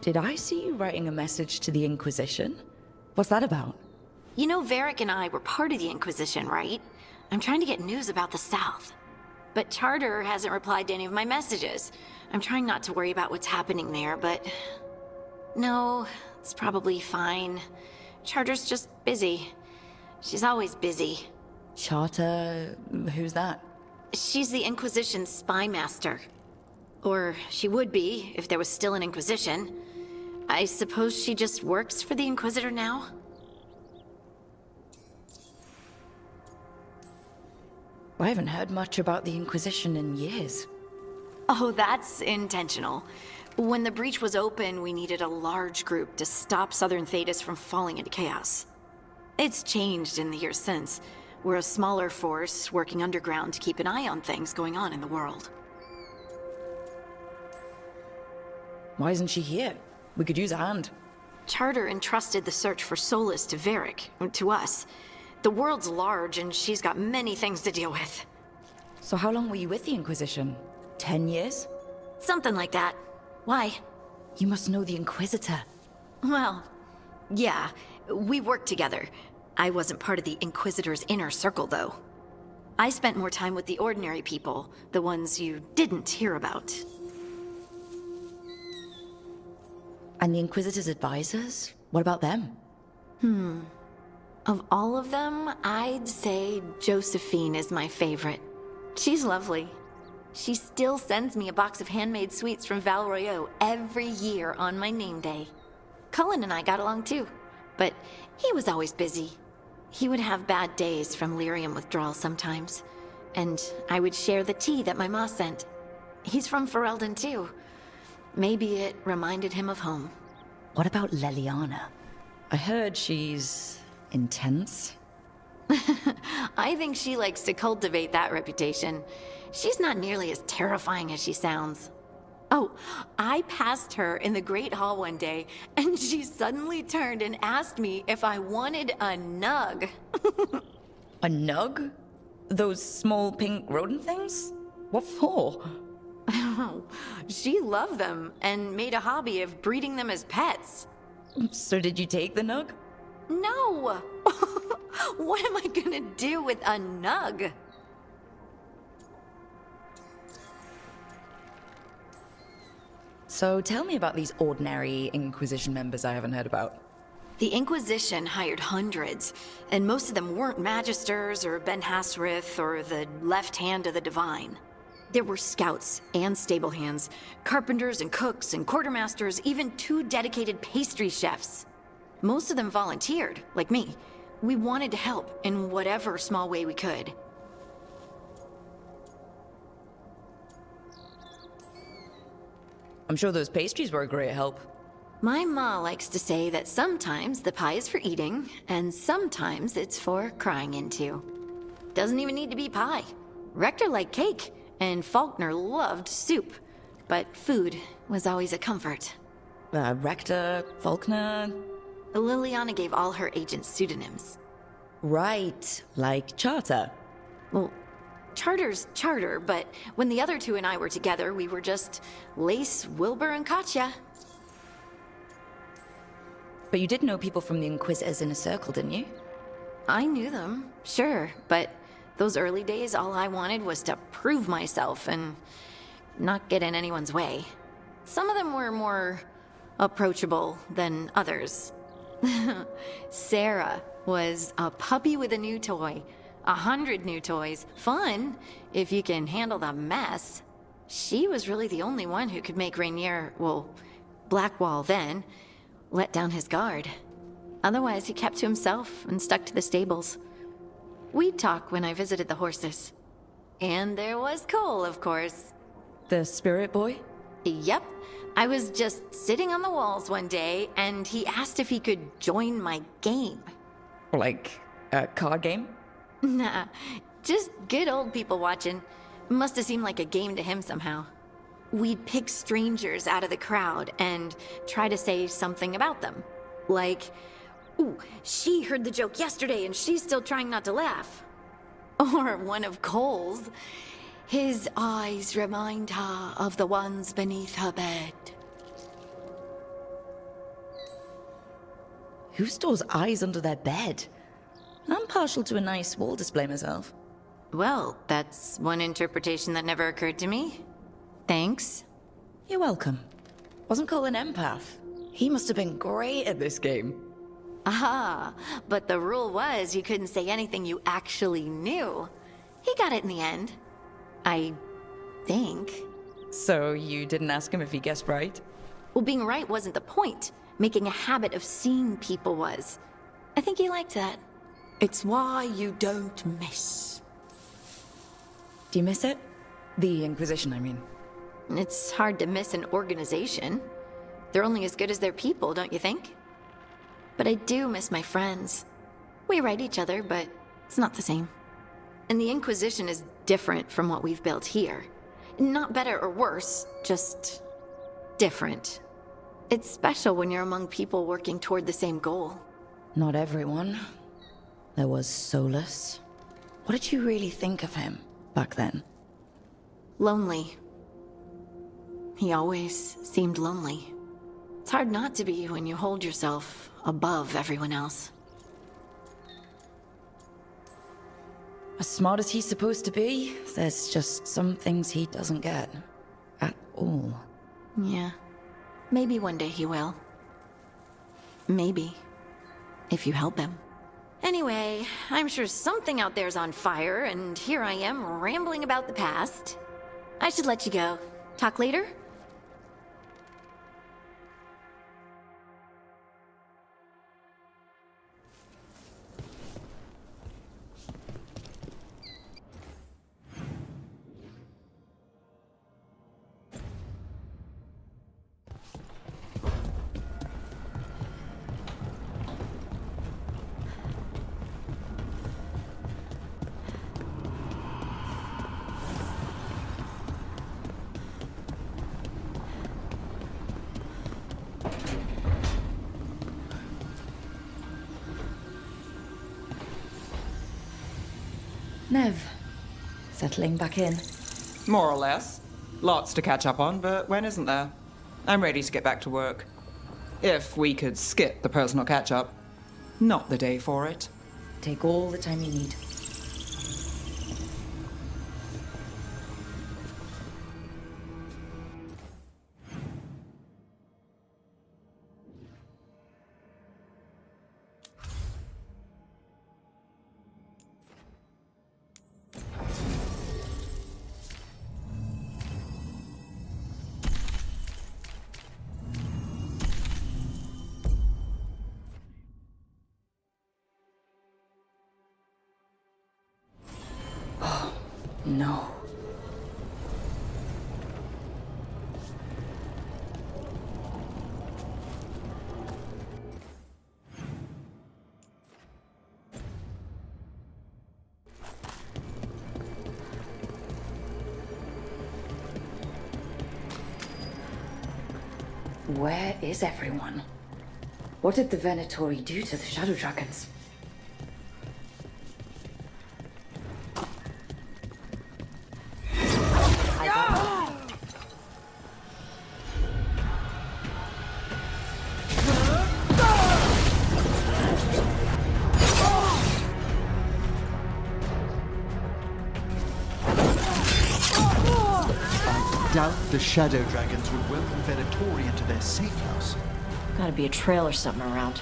Did I see you writing a message to the Inquisition? What's that about? You know, Varric and I were part of the Inquisition, right? I'm trying to get news about the South. But Charter hasn't replied to any of my messages. I'm trying not to worry about what's happening there, but... No, it's probably fine. Charter's just busy. She's always busy. Charter... who's that? She's the Inquisition's spy master. Or she would be, if there was still an Inquisition. I suppose she just works for the Inquisitor now? I haven't heard much about the Inquisition in years. Oh, that's intentional. When the breach was open, we needed a large group to stop Southern Thedas from falling into chaos. It's changed in the years since. We're a smaller force working underground to keep an eye on things going on in the world. Why isn't she here? We could use a hand. Charter entrusted the search for Solus to Varric, to us. The world's large and she's got many things to deal with. So how long were you with the Inquisition? 10 years? Something like that. Why? You must know the Inquisitor. Well, yeah, we worked together. I wasn't part of the Inquisitor's inner circle, though. I spent more time with the ordinary people, the ones you didn't hear about. And the Inquisitor's advisors? What about them? Of all of them, I'd say Josephine is my favorite. She's lovely. She still sends me a box of handmade sweets from Val Royeaux every year on my name day. Cullen and I got along too, but he was always busy. He would have bad days from lyrium withdrawal sometimes, and I would share the tea that my ma sent. He's from Ferelden too. Maybe it reminded him of home. What about Leliana? I heard she's... intense. I think she likes to cultivate that reputation. She's not nearly as terrifying as she sounds. Oh, I passed her in the Great Hall one day, and she suddenly turned and asked me if I wanted a nug. A nug? Those small pink rodent things? What for? She loved them and made a hobby of breeding them as pets. So did you take the nug? No! What am I gonna do with a nug? So tell me about these ordinary Inquisition members I haven't heard about. The Inquisition hired hundreds, and most of them weren't Magisters or Ben Hasrith or the left hand of the Divine. There were scouts and stable hands, carpenters and cooks and quartermasters, even 2 dedicated pastry chefs. Most of them volunteered, like me. We wanted to help in whatever small way we could. I'm sure those pastries were a great help. My ma likes to say that sometimes the pie is for eating, and sometimes it's for crying into. Doesn't even need to be pie. Rector liked cake, and Faulkner loved soup. But food was always a comfort. Rector, Faulkner... Liliana gave all her agents pseudonyms. Right, like Charter. Well, Charter's Charter, but when the other 2 and I were together, we were just Lace, Wilbur, and Katya. But you did know people from the Inquisitor's inner circle, didn't you? I knew them, sure, but those early days, all I wanted was to prove myself and not get in anyone's way. Some of them were more approachable than others. Sarah was a puppy with a new toy. 100 new toys. Fun, if you can handle the mess. She was really the only one who could make Rainier, well, Blackwall then, let down his guard. Otherwise, he kept to himself and stuck to the stables. We'd talk when I visited the horses. And there was Cole, of course. The spirit boy? Yep. I was just sitting on the walls one day, and he asked if he could join my game. Like a card game? Nah, just good old people watching. Must have seemed like a game to him somehow. We'd pick strangers out of the crowd and try to say something about them. Like, ooh, she heard the joke yesterday and she's still trying not to laugh. Or one of Cole's. His eyes remind her of the ones beneath her bed. Who stores eyes under their bed? I'm partial to a nice wall display myself. Well, that's one interpretation that never occurred to me. Thanks. You're welcome. Wasn't Cole an empath? He must have been great at this game. Aha, but the rule was you couldn't say anything you actually knew. He got it in the end. I think. So you didn't ask him if he guessed right? Well, being right wasn't the point. Making a habit of seeing people was. I think he liked that. It's why you don't miss. Do you miss it? The Inquisition, I mean. It's hard to miss an organization. They're only as good as their people, don't you think? But I do miss my friends. We write each other, but it's not the same. And the Inquisition is different from what we've built here. Not better or worse, just different. It's special when you're among people working toward the same goal. Not everyone. There was Solus. What did you really think of him back then? Lonely. He always seemed lonely. It's hard not to be when you hold yourself above everyone else. As smart as he's supposed to be, there's just some things he doesn't get. At all. Yeah. Maybe one day he will. Maybe. If you help him. Anyway, I'm sure something out there's on fire, and here I am rambling about the past. I should let you go. Talk later? Nev, settling back in. More or less. Lots to catch up on, but when isn't there? I'm ready to get back to work. If we could skip the personal catch-up. Not the day for it. Take all the time you need. No. Where is everyone? What did the Venatori do to the Shadow Dragons? Doubt the Shadow Dragons would welcome Venatori into their safe house. Gotta be a trail or something around.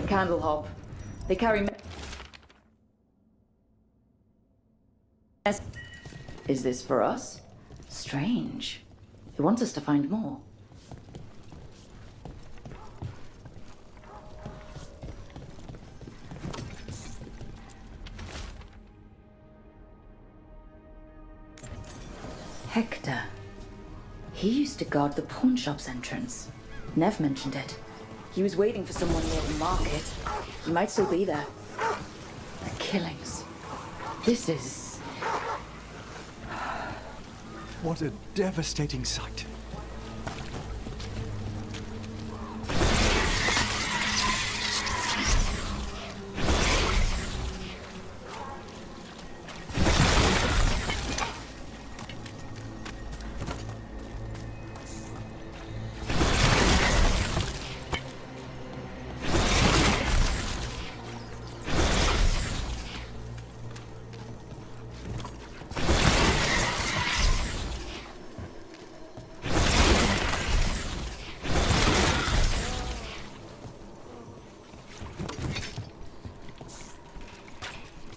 Candle hop. They carry. Is this for us? Strange. He wants us to find more. Hector. He used to guard the pawn shop's entrance. Nev mentioned it. He was waiting for someone near the market. He might still be there. The killings. This is... What a devastating sight.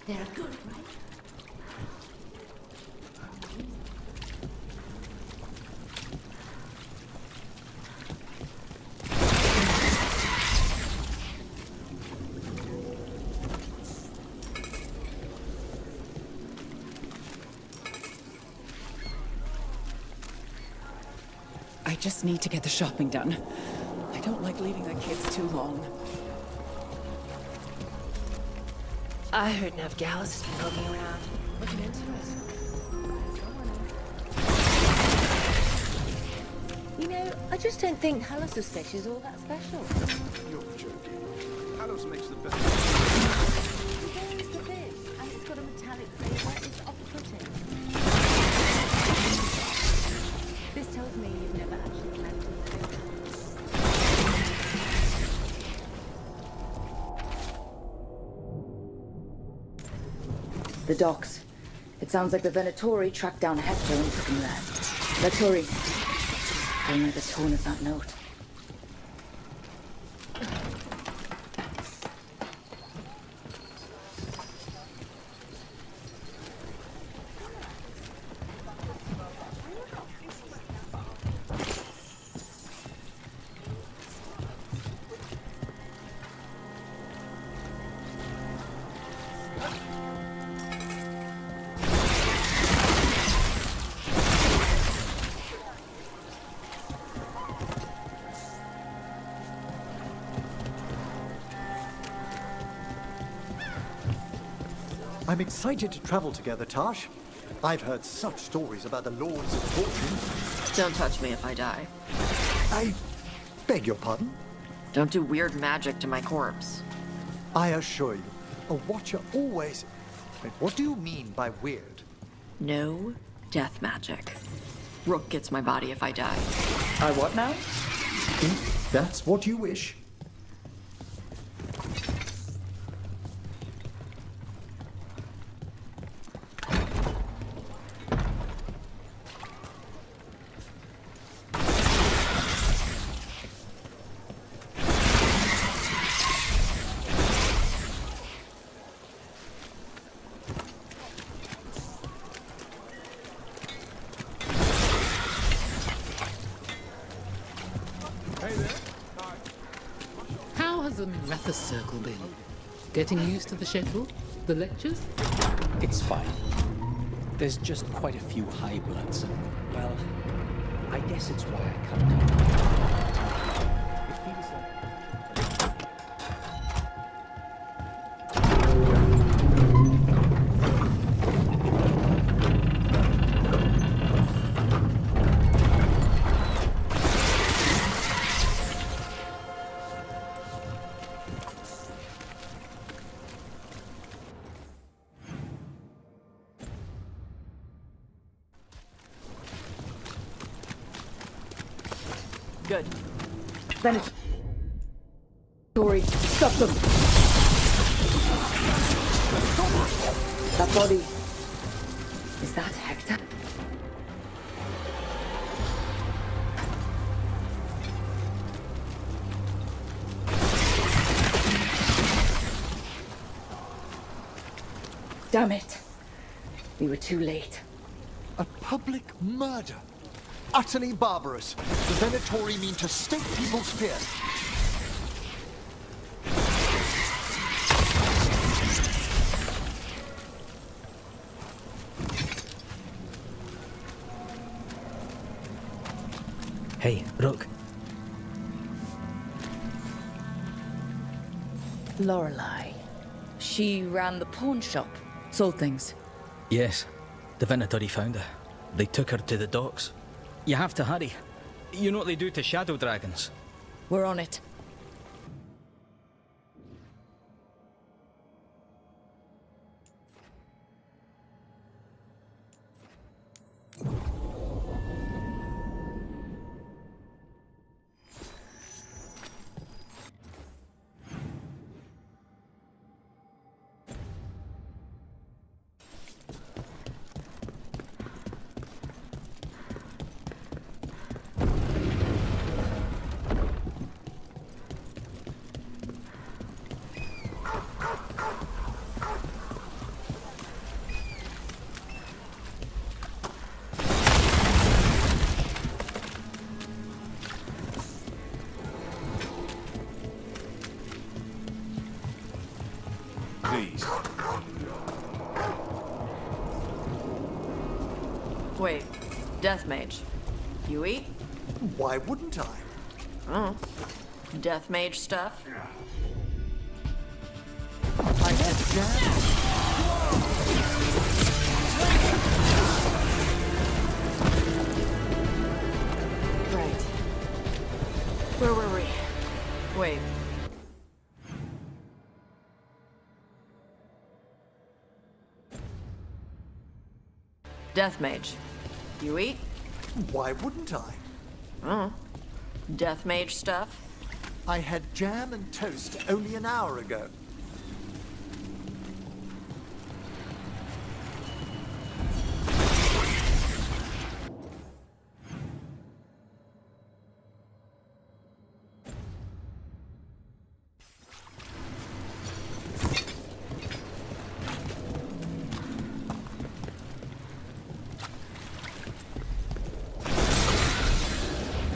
They're good, right? I just need to get the shopping done. I don't like leaving the kids too long. I heard Nev Gallus has been poking around, looking into it. You know, I just don't think Hallus's fish is all that special. You're joking. Hallows makes the best. It's the fish, and it's got a metallic flavour. It's off-putting. This tells me you've never actually met him. The docks. It sounds like the Venatori tracked down Hector and took him there. Venatori. Don't like the tone of that note. I'm excited to travel together, Tash. I've heard such stories about the Lords of Fortune. Don't touch me if I die. I beg your pardon? Don't do weird magic to my corpse. I assure you, a watcher always... Wait, what do you mean by weird? No death magic. Rook gets my body if I die. I what now? If that's what you wish. How has the Marathas circle been? Getting used to the schedule? The lectures? It's fine. There's just quite a few high bloods, and, well, I guess it's why I come here. It feels like... Good. Venatori, stop them! That body... Is that Hector? Damn it. We were too late. A public murder. Utterly barbarous. The Venatori mean to stake people's fears. Hey, Rook. Lorelei. She ran the pawn shop, sold things. Yes, the Venatori found her. They took her to the docks. You have to hurry. You know what they do to shadow dragons? We're on it. Please. Wait, Death Mage. You eat? Why wouldn't I? Death Mage stuff? I had jam. Right. Where were we? Wait. Death Mage. You eat? Why wouldn't I? Death Mage stuff? I had jam and toast only an hour ago.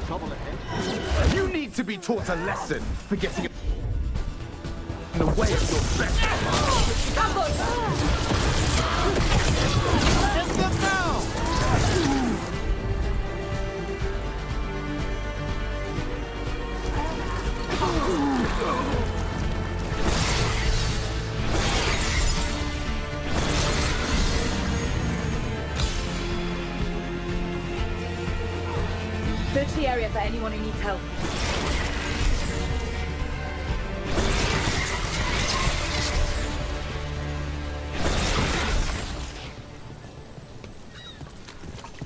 Trouble ahead. You need to be taught a lesson for getting in the way of your best. Get them now! Search the area for anyone who needs help.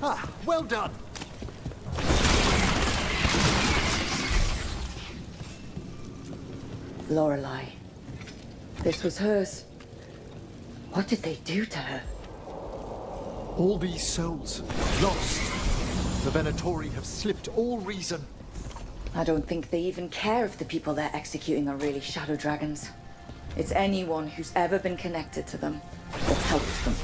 Ah, well done. Lorelei. This was hers. What did they do to her? All these souls, lost. The Venatori have slipped all reason. I don't think they even care if the people they're executing are really shadow dragons. It's anyone who's ever been connected to them or helped them.